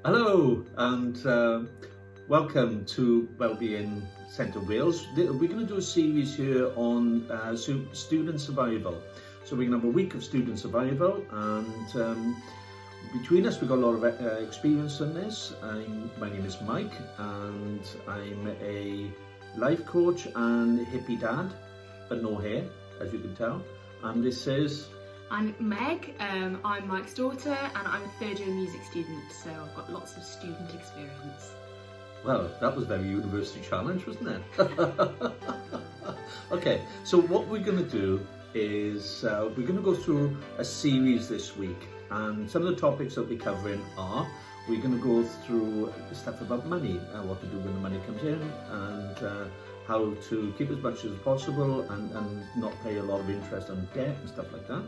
Hello and welcome to Wellbeing Centre Wales. We're going to do a series here on student survival. So we're going to have a week of student survival, and between us we've got a lot of experience in this. My name is Mike and I'm a life coach and hippie dad, but no hair, as you can tell. And this is... I'm Meg, I'm Mike's daughter, and I'm a third year music student, so I've got lots of student experience. Well, that was very university challenge, wasn't it? Okay, so what we're going to do is we're going to go through a series this week, and some of the topics that we're covering are, we're going to go through stuff about money, what to do when the money comes in, and how to keep as much as possible and not pay a lot of interest on debt and stuff like that.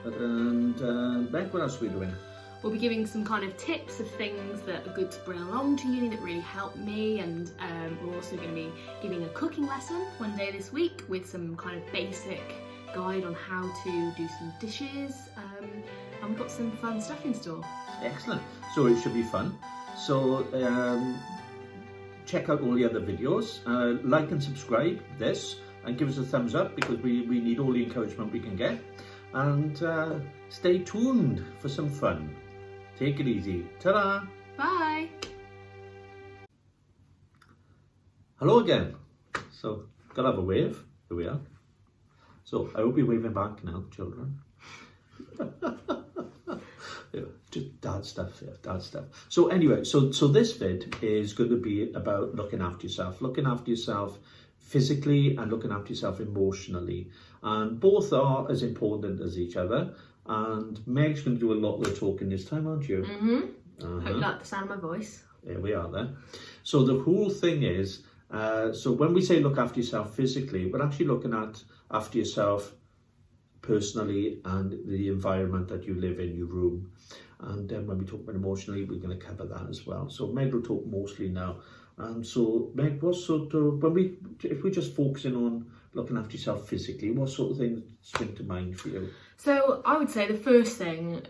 And Beck, what else are we doing? We'll be giving some kind of tips of things that are good to bring along to uni that really helped me, and we're also going to be giving a cooking lesson one day this week with some kind of basic guide on how to do some dishes, and we've got some fun stuff in store. Excellent. So it should be fun. So check out all the other videos, like and subscribe this, and give us a thumbs up because we need all the encouragement we can get. And stay tuned for some fun. Take it easy. Ta-da! Bye! Hello again. So, gotta have a wave. Here we are. So, I hope you're waving back now, children. Yeah, just dad stuff, yeah, dad stuff. So anyway, so this vid is going to be about looking after yourself physically and looking after yourself emotionally, and both are as important as each other. And Meg's going to do a lot of the talking this time, aren't you? Hope you like the sound of my voice. There we are then. So the whole thing is, so when we say look after yourself physically, we're actually looking after yourself personally and the environment that you live in, your room. And then when we talk about emotionally, we're going to cover that as well. So Meg will talk mostly now. So Meg, what sort of, if we're just focusing on looking after yourself physically, what sort of things spring to mind for you? So I would say the first thing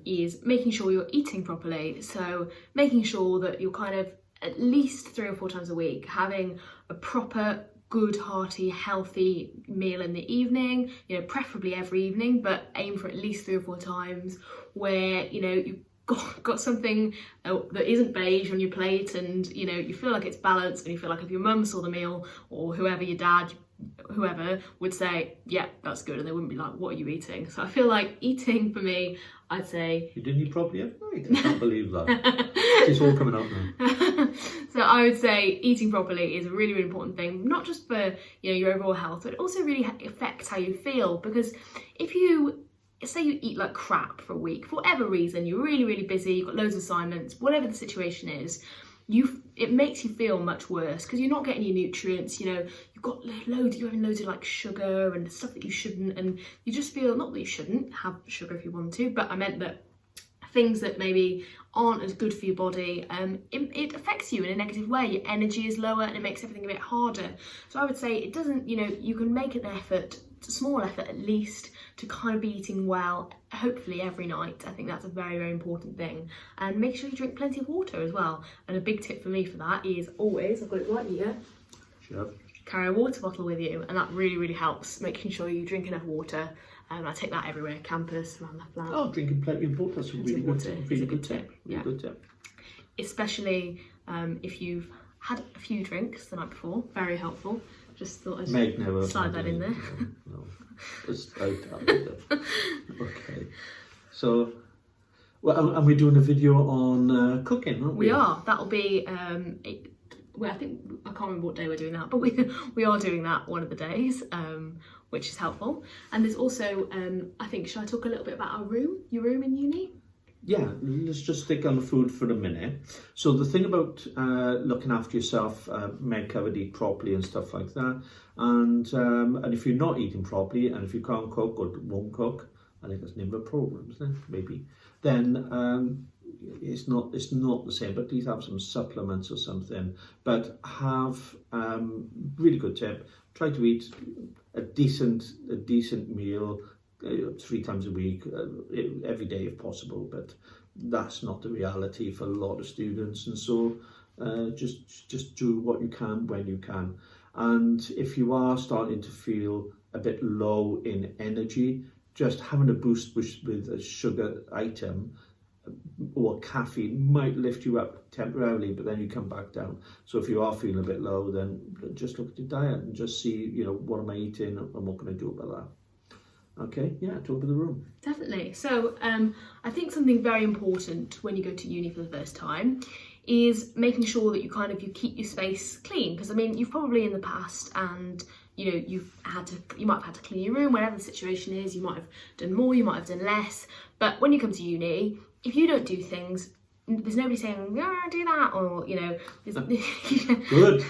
is making sure you're eating properly. So making sure that you're kind of at least 3 or 4 times a week having a proper, good, hearty, healthy meal in the evening, preferably every evening, but aim for at least 3 or 4 times where, you've got something that isn't beige on your plate, and, you feel like it's balanced, and you feel like if your mum saw the meal, or whoever, your dad, whoever, would say, yeah, that's good, and they wouldn't be like, what are you eating? So I feel like eating for me, I'd say... You didn't eat properly yet? I can't believe that. It's all coming out now. So I would say eating properly is a really, really important thing, not just for your overall health, but it also really affects how you feel. Because if you say you eat like crap for a week, for whatever reason, you're really, really busy, you've got loads of assignments, whatever the situation is, it makes you feel much worse because you're not getting your nutrients. You've got you're having loads of like sugar and stuff that you shouldn't, and you just feel, not that you shouldn't have sugar if you want to, but I meant that things that maybe aren't as good for your body, it affects you in a negative way. Your energy is lower and it makes everything a bit harder. So I would say it doesn't, you can make an effort, a small effort at least, to kind of be eating well, hopefully every night. I think that's a very, very important thing. And make sure you drink plenty of water as well. And a big tip for me for that is always, I've got it right here, Sure. Carry a water bottle with you, and that really, really helps, making sure you drink enough water. I take that everywhere, campus, around the flat. Oh, drinking plenty of water, that's a really good tip. Really good tip. Really good tip. Especially if you've had a few drinks the night before, very helpful. Just thought I'd slide that in there. No. Just out of it. Okay. So, well, and we're doing a video on cooking, aren't we? We are. That'll be, well, I can't remember what day we're doing that, but we are doing that one of the days, which is helpful. And there's also, I think, should I talk a little bit about your room in uni? Yeah, let's just stick on the food for a minute. So the thing about looking after yourself, Meg covered eat properly and stuff like that. And if you're not eating properly, and if you can't cook or won't cook, I think that's the name of a program, isn't it? Maybe. Then it's not the same. But please have some supplements or something. But have really good tip. Try to eat a decent meal 3 times a week, every day if possible, but that's not the reality for a lot of students, and so just do what you can when you can. And if you are starting to feel a bit low in energy, just having a boost with a sugar item or caffeine might lift you up temporarily, but then you come back down. So if you are feeling a bit low, then just look at your diet and just see, what am I eating and what can I do about that? Okay, yeah, top of the room. Definitely. So I think something very important when you go to uni for the first time is making sure that you keep your space clean, because I mean, you've probably in the past, and you might have had to clean your room, whatever the situation is. You might have done more, you might have done less, but when you come to uni, if you don't do things, there's nobody saying, yeah, do that, or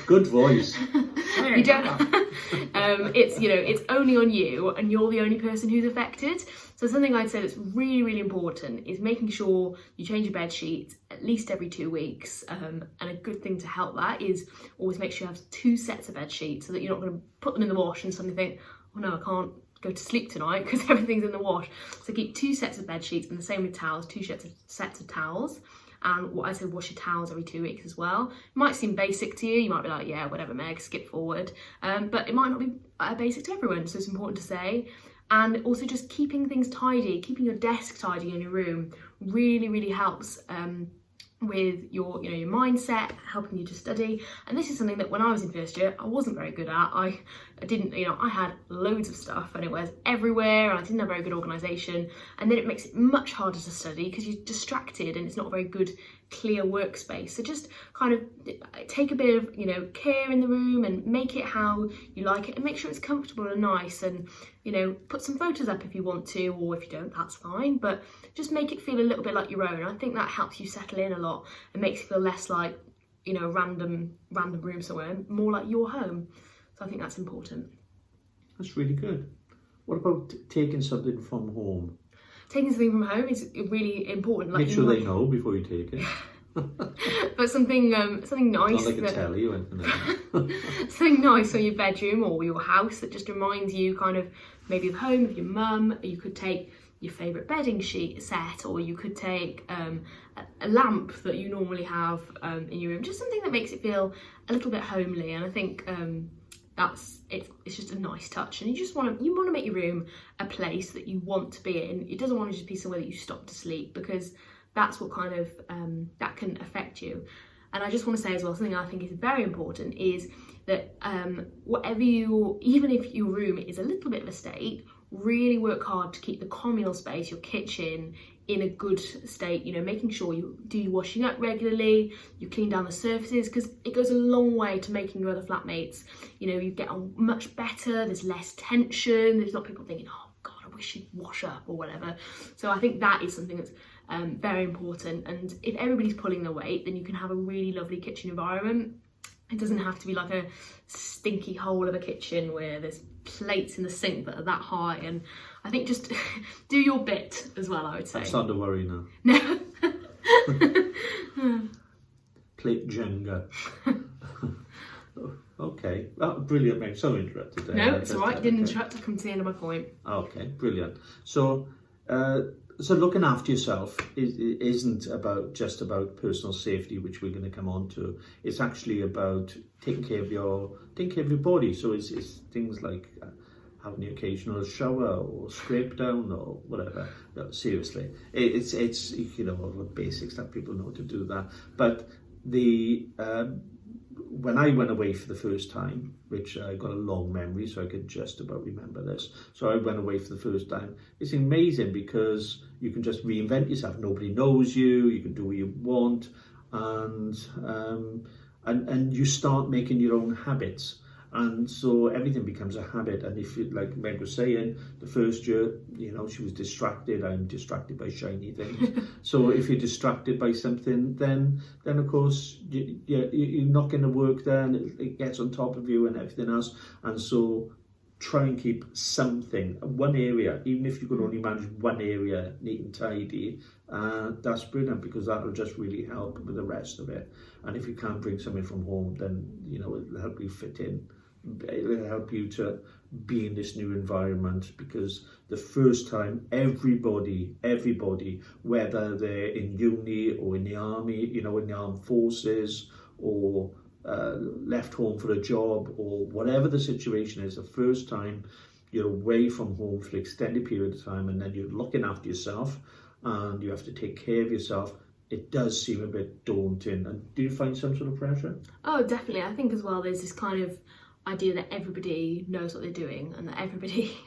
good voice. You don't. It's only on you, and you're the only person who's affected. So something I'd say that's really, really important is making sure you change your bed sheets at least every 2 weeks. And a good thing to help that is always make sure you have 2 sets of bed sheets, so that you're not going to put them in the wash and suddenly think, oh no, I can't go to sleep tonight because everything's in the wash. So keep 2 sets of bed sheets, and the same with towels, 2 sets of towels. And what I said, wash your towels every 2 weeks as well. It might seem basic to you. You might be like, yeah, whatever, Meg, skip forward. But it might not be basic to everyone, so it's important to say. And also just keeping things tidy, keeping your desk tidy in your room really, really helps with your mindset, helping you to study. And this is something that when I was in first year, I wasn't very good at. I didn't, I had loads of stuff and it was everywhere, and I didn't have very good organisation. And then it makes it much harder to study because you're distracted and it's not a very good, clear workspace. So just kind of take a bit of, care in the room and make it how you like it, and make sure it's comfortable and nice, and, put some photos up if you want to, or if you don't, that's fine. But just make it feel a little bit like your own. I think that helps you settle in a lot and makes it feel less like, a random room somewhere, more like your home. So I think that's important. That's really good. What about taking something from home? Taking something from home is really important. Make sure they know before you take it. But something nice. Not like a telly or anything like that. Something nice on your bedroom or your house that just reminds you kind of maybe of home, of your mum. You could take your favourite bedding sheet set, or you could take a lamp that you normally have in your room. Just something that makes it feel a little bit homely. And I think it's just a nice touch, and you want to make your room a place that you want to be in. It doesn't want to just be somewhere that you stop to sleep, because that's what kind of that can affect you. And I just want to say as well, something I think is very important is that even if your room is a little bit of a state, really work hard to keep the communal space, your kitchen, in a good state. Making sure you do your washing up regularly, you clean down the surfaces, because it goes a long way to making your other flatmates, you get on much better, there's less tension, there's not people thinking, oh God, I wish you'd wash up or whatever. So I think that is something that's very important. And if everybody's pulling their weight, then you can have a really lovely kitchen environment. It doesn't have to be like a stinky hole of a kitchen where there's plates in the sink that are that high. And I think just do your bit as well, I would say. I'm starting to worry now. No. Plate Jenga. Okay, brilliant, mate. So interrupted there. No, it's all right. You didn't interrupt. I come to the end of my point. Okay, brilliant. So looking after yourself isn't just about personal safety, which we're going to come on to. It's actually about taking care of your body. So it's things like having the occasional shower or scrape down or whatever. No, seriously, it's all the basics that people know to do that. But when I went away for the first time, which I got a long memory, so I could just about remember this. So I went away for the first time. It's amazing because you can just reinvent yourself. Nobody knows you. You can do what you want, and you start making your own habits. And so everything becomes a habit. And if you, like Meg was saying, the first year, she was distracted. I'm distracted by shiny things. So if you're distracted by something, then of course you're not going to work there, and it gets on top of you and everything else. And so try and keep something, one area, even if you can only manage one area neat and tidy. That's brilliant, because that'll just really help with the rest of it. And if you can't bring something from home, then it'll help you fit in it'll help you to be in this new environment, because the first time everybody, whether they're in uni or in the army, in the armed forces, or left home for a job, or whatever the situation is, the first time you're away from home for an extended period of time, and then you're looking after yourself and you have to take care of yourself, it does seem a bit daunting. And do you find some sort of pressure? Oh, definitely. I think as well there's this kind of idea that everybody knows what they're doing, and that everybody,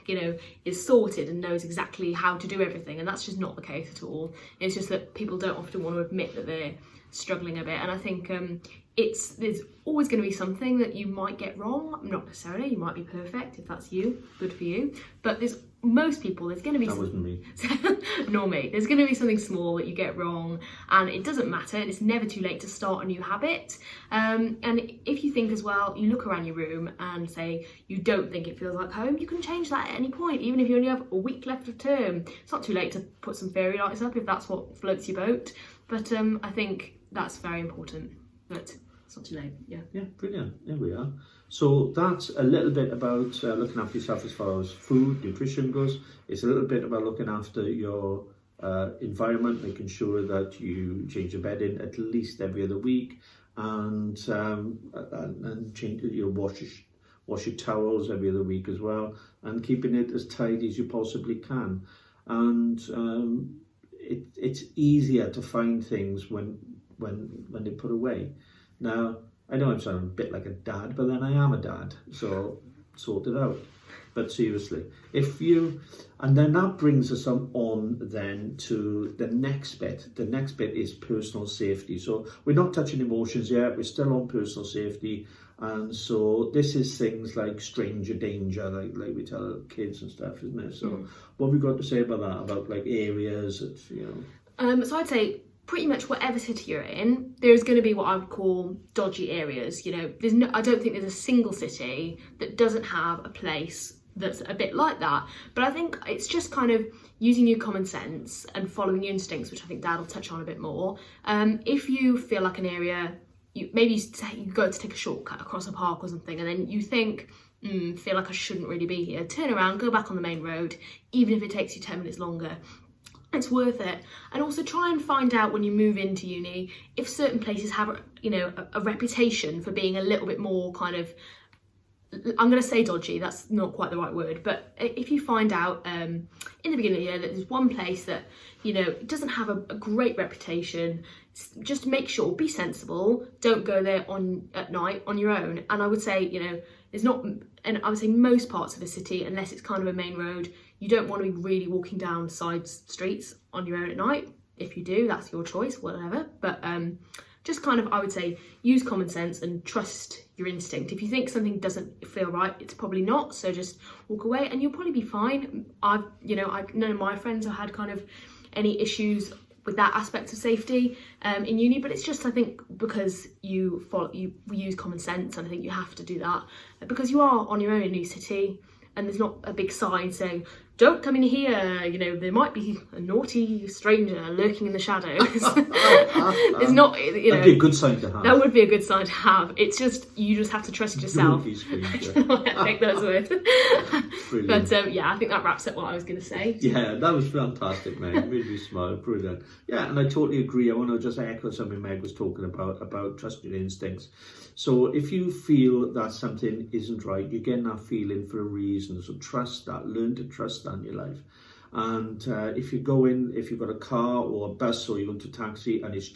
is sorted and knows exactly how to do everything, and that's just not the case at all. It's just that people don't often want to admit that they're struggling a bit, and I think there's always going to be something that you might get wrong. Not necessarily, you might be perfect. If that's you, good for you. But there's going to be... That wasn't me. Nor me. There's going to be something small that you get wrong, and it doesn't matter, and it's never too late to start a new habit. And if you think as well, you look around your room and say you don't think it feels like home, you can change that at any point. Even if you only have a week left of term, it's not too late to put some fairy lights up if that's what floats your boat. But I think that's very important. But it's not too late. Yeah, brilliant. There we are. So that's a little bit about looking after yourself as far as food, nutrition goes. It's a little bit about looking after your environment, making sure that you change your bedding at least every other week, and change wash your towels every other week as well, and keeping it as tidy as you possibly can. And it's easier to find things when they put away. Now, I know I'm sounding a bit like a dad, but then I am a dad, so sort it out. But seriously, and then that brings us on then to the next bit. The next bit is personal safety. So we're not touching emotions yet, we're still on personal safety. And so this is things like stranger danger, like we tell kids and stuff, isn't it? So what have we got to say about that? About like areas that, So I'd say pretty much whatever city you're in, there's going to be what I would call dodgy areas. I don't think there's a single city that doesn't have a place that's a bit like that. But I think it's just kind of using your common sense and following your instincts, which I think Dad will touch on a bit more. If you feel like an area, you go to take a shortcut across a park or something, and then you think, feel like I shouldn't really be here, turn around, go back on the main road, even if it takes you 10 minutes longer. It's worth it. And also try and find out when you move into uni if certain places have a reputation for being a little bit more kind of, I'm going to say dodgy, that's not quite the right word, but if you find out in the beginning of the year that there's one place that doesn't have a great reputation, just make sure, be sensible, don't go there at night on your own. And I would say there's not, and I would say most parts of the city, unless it's kind of a main road, you don't want to be really walking down side streets on your own at night. If you do, that's your choice, whatever. But just kind of, I would say, use common sense and trust your instinct. If you think something doesn't feel right, it's probably not. So just walk away and you'll probably be fine. None of my friends have had kind of any issues with that aspect of safety in uni, but it's just, I think, because you use common sense, and I think you have to do that because you are on your own in a new city, and there's not a big sign saying don't come in here, there might be a naughty stranger lurking in the shadows. It's not, that'd be a good sign to have. That would be a good sign to have. It's just, you just have to trust yourself. I take those words. But I think that wraps up what I was going to say. Yeah, that was fantastic, mate. Really smart, brilliant. Yeah, and I totally agree. I want to just echo something Meg was talking about trusting your instincts. So if you feel that something isn't right, you're getting that feeling for a reason. So trust that, learn to trust that in your life. And if you've got a car or a bus or you're into a taxi, and it's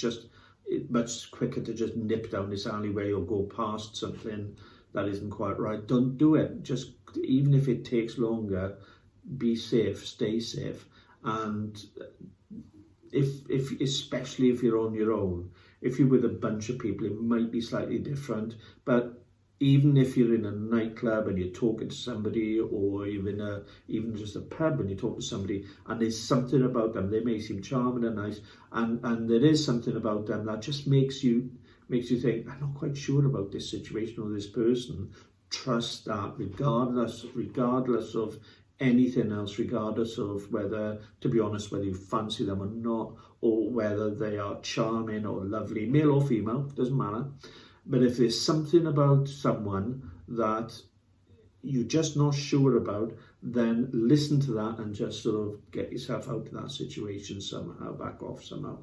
much quicker to just nip down this alleyway or go past something that isn't quite right, don't do it. Just, even if it takes longer, be safe, stay safe. And especially if you're on your own, if you're with a bunch of people, it might be slightly different. But even if you're in a nightclub and you're talking to somebody, or you're even just a pub and you talk to somebody, and there's something about them, they may seem charming and nice, and there is something about them that just makes you think, I'm not quite sure about this situation or this person. Trust that, regardless of anything else, regardless of whether you fancy them or not, or whether they are charming or lovely, male or female, doesn't matter. But if there's something about someone that you're just not sure about, then listen to that and just sort of get yourself out of that situation somehow, back off somehow.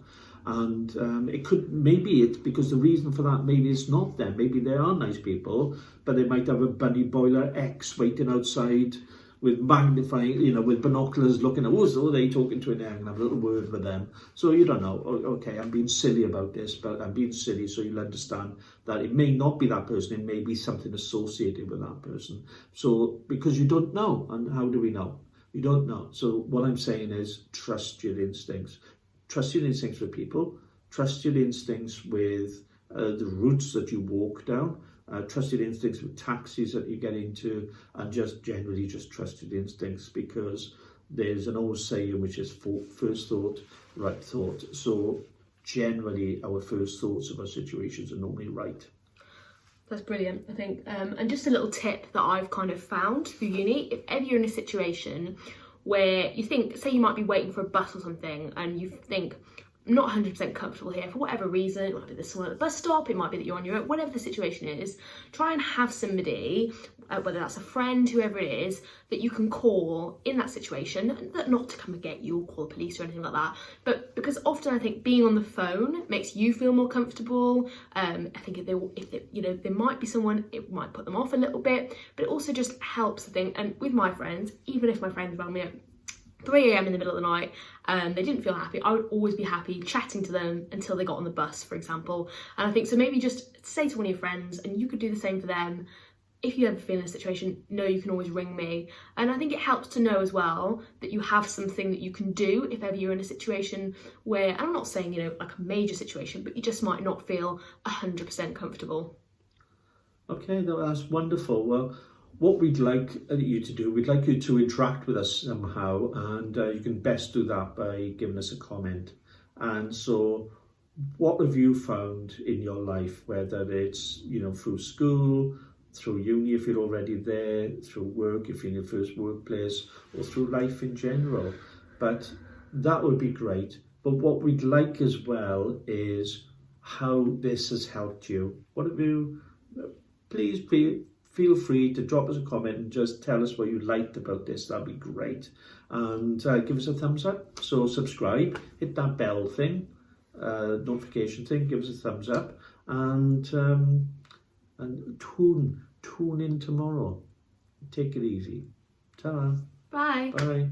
And it could, maybe it's because the reason for that, maybe it's not them, maybe they are nice people, but they might have a bunny boiler X waiting outside with magnifying, with binoculars looking at, oh, they talking to an egg, and have a little word with them. So you don't know, okay, I'm being silly about this, but I'm being silly so you'll understand that it may not be that person, it may be something associated with that person. So, because you don't know, and how do we know? You don't know. So what I'm saying is, trust your instincts. Trust your instincts with people, trust your instincts with the routes that you walk down, trust your instincts with taxis that you get into, and just generally just trust your instincts, because there's an old saying which is first thought, right thought. So generally our first thoughts about situations are normally right. That's brilliant, I think. And just a little tip that I've kind of found through uni, if ever you're in a situation where you think, say you might be waiting for a bus or something, and you think, I'm not 100% comfortable here for whatever reason. It might be there's someone at the bus stop, it might be that you're on your own, whatever the situation is, try and have somebody, whether that's a friend, whoever it is, that you can call in that situation, not to come and get you or call the police or anything like that, but because often I think being on the phone makes you feel more comfortable. I think if there might be someone, it might put them off a little bit, but it also just helps, I think. And with my friends, even if my friends rang me at 3 a.m. in the middle of the night and they didn't feel happy, I would always be happy chatting to them until they got on the bus, for example. And I think, so maybe just say to one of your friends, and you could do the same for them, if you ever feel in a situation, know you can always ring me. And I think it helps to know as well that you have something that you can do if ever you're in a situation where, and I'm not saying, like a major situation, but you just might not feel 100% comfortable. Okay, that's wonderful. Well, what we'd like you to do, we'd like you to interact with us somehow, and you can best do that by giving us a comment. And so, what have you found in your life, whether it's, through school, through uni if you're already there, through work if you're in your first workplace, or through life in general? But that would be great. But what we'd like as well is how this has helped you. What have you, please feel free to drop us a comment and just tell us what you liked about this. That'd be great. And give us a thumbs up. So subscribe, hit that bell thing, notification thing, give us a thumbs up, and tune in tomorrow. Take it easy. Ta-ra. Bye. Bye.